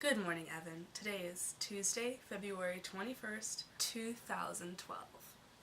Good morning, Evan. Today is Tuesday, February 21st, 2012.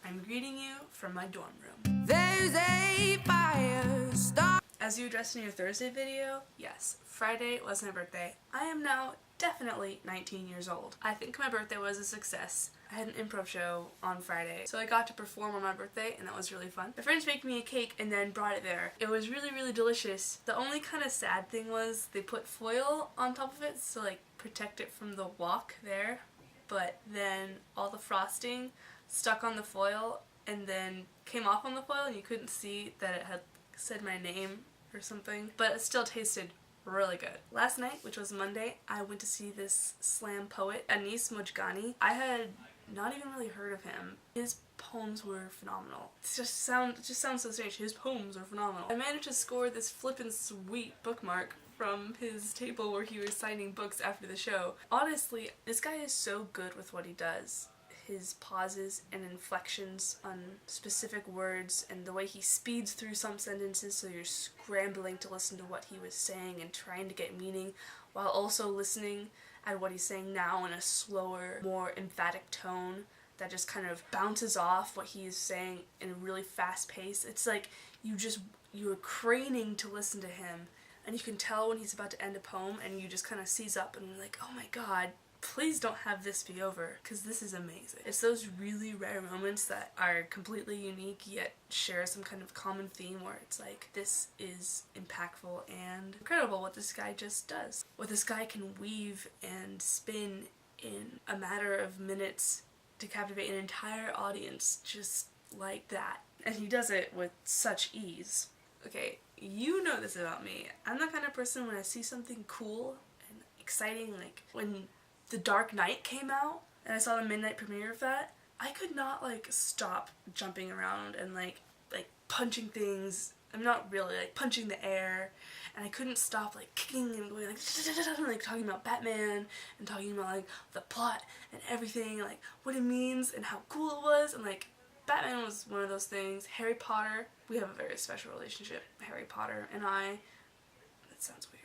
I'm greeting you from my dorm room. There's a fire start. As you addressed in your Thursday video, yes, Friday was my birthday. I am now definitely 19 years old. I think my birthday was a success. I had an improv show on Friday, so I got to perform on my birthday, and that was really fun. My friends baked me a cake and then brought it there. It was really, really delicious. The only kind of sad thing was they put foil on top of it to protect it from the wok there, but then all the frosting stuck on the foil and then came off on the foil and you couldn't see that it had said my name or something, but it still tasted really good. Last night, which was Monday, I went to see this slam poet, Anis Mojgani. I had not even really heard of him. His poems were phenomenal. It just sounds so strange. His poems are phenomenal. I managed to score this flippin' sweet bookmark from his table where he was signing books after the show. Honestly, this guy is so good with what he does. His pauses and inflections on specific words and the way he speeds through some sentences so you're scrambling to listen to what he was saying and trying to get meaning while also listening at what he's saying now in a slower, more emphatic tone that just kind of bounces off what he's saying in a really fast pace. It's like you're craning to listen to him, and you can tell when he's about to end a poem and you just kind of seize up and you're like, oh my god, please don't have this be over, because this is amazing. It's those really rare moments that are completely unique yet share some kind of common theme where it's like, this is impactful and incredible what this guy just does. What this guy can weave and spin in a matter of minutes to captivate an entire audience just like that. And he does it with such ease. Okay, you know this about me. I'm the kind of person when I see something cool and exciting, like when The Dark Knight came out and I saw the midnight premiere of that, I could not stop jumping around and like punching things. I'm not really punching the air, and I couldn't stop kicking and going talking about Batman and talking about the plot and everything, what it means and how cool it was, and Batman was one of those things. Harry Potter, we have a very special relationship, Harry Potter and I. That sounds weird.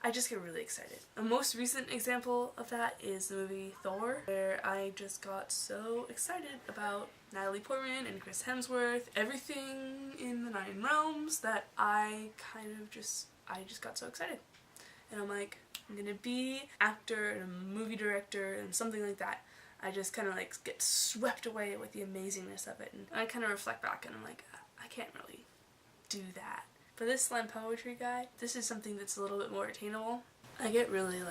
I just get really excited. A most recent example of that is the movie Thor, where I just got so excited about Natalie Portman and Chris Hemsworth, everything in the 9 realms, that I just got so excited. And I'm like, I'm gonna be actor and a movie director and something like that. I just kind of get swept away with the amazingness of it, and I kind of reflect back and I'm like, I can't really do that. For this slam poetry guy, this is something that's a little bit more attainable. I get really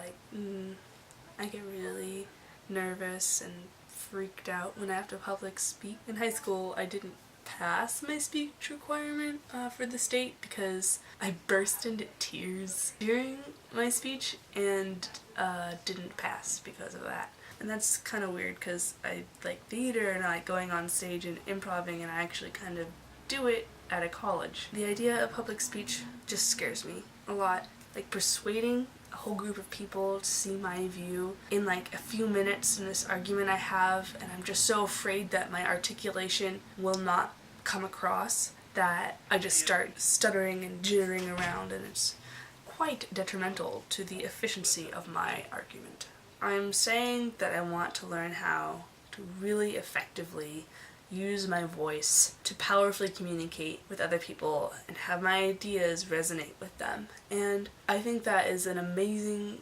nervous and freaked out when I have to public speak. In high school, I didn't pass my speech requirement for the state because I burst into tears during my speech and didn't pass because of that. And that's kind of weird because I like theater and I like going on stage and improvising, and I actually kind of do it at a college. The idea of public speech just scares me a lot. Persuading a whole group of people to see my view in a few minutes in this argument I have, and I'm just so afraid that my articulation will not come across that I just start stuttering and jittering around, and it's quite detrimental to the efficiency of my argument. I'm saying that I want to learn how to really effectively use my voice to powerfully communicate with other people and have my ideas resonate with them. And I think that is an amazing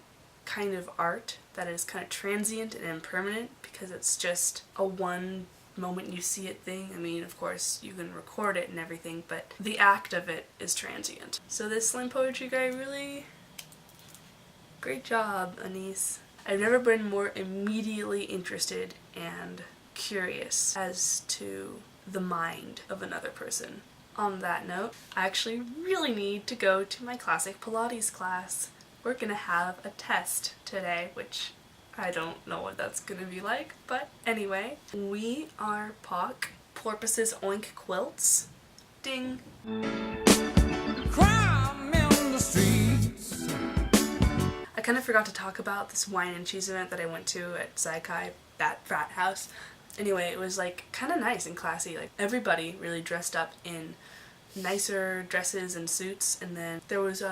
kind of art that is kind of transient and impermanent because it's just a one moment you see it thing. I mean, of course, you can record it and everything, but the act of it is transient. So this slam poetry guy, really great job, Anis. I've never been more immediately interested and curious as to the mind of another person. On that note, I actually really need to go to my classic Pilates class. We're gonna have a test today, which I don't know what that's gonna be like, but anyway, we are POC, Porpoises Oink Quilts. Ding! Crime in the streets. I kind of forgot to talk about this wine and cheese event that I went to at Zaikai, that frat house. Anyway, it was kind of nice and classy. Everybody really dressed up in nicer dresses and suits, and then there was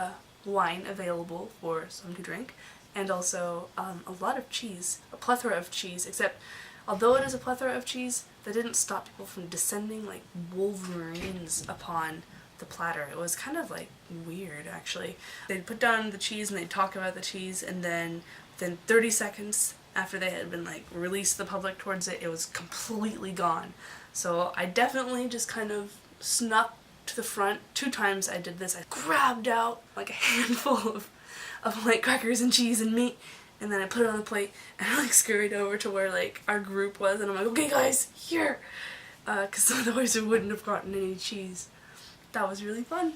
wine available for some to drink, and also a lot of cheese, a plethora of cheese, except although it is a plethora of cheese, that didn't stop people from descending like wolverines upon the platter. It was kind of like weird, actually. They'd put down the cheese and they'd talk about the cheese, and then within 30 seconds after they had been like released to the public towards it, it was completely gone. So I definitely just kind of snuck to the front. 2 times I did this. I grabbed out like a handful of like crackers and cheese and meat, and then I put it on the plate and I like scurried over to where like our group was, and I'm like, okay guys, here, because otherwise we wouldn't have gotten any cheese. That was really fun.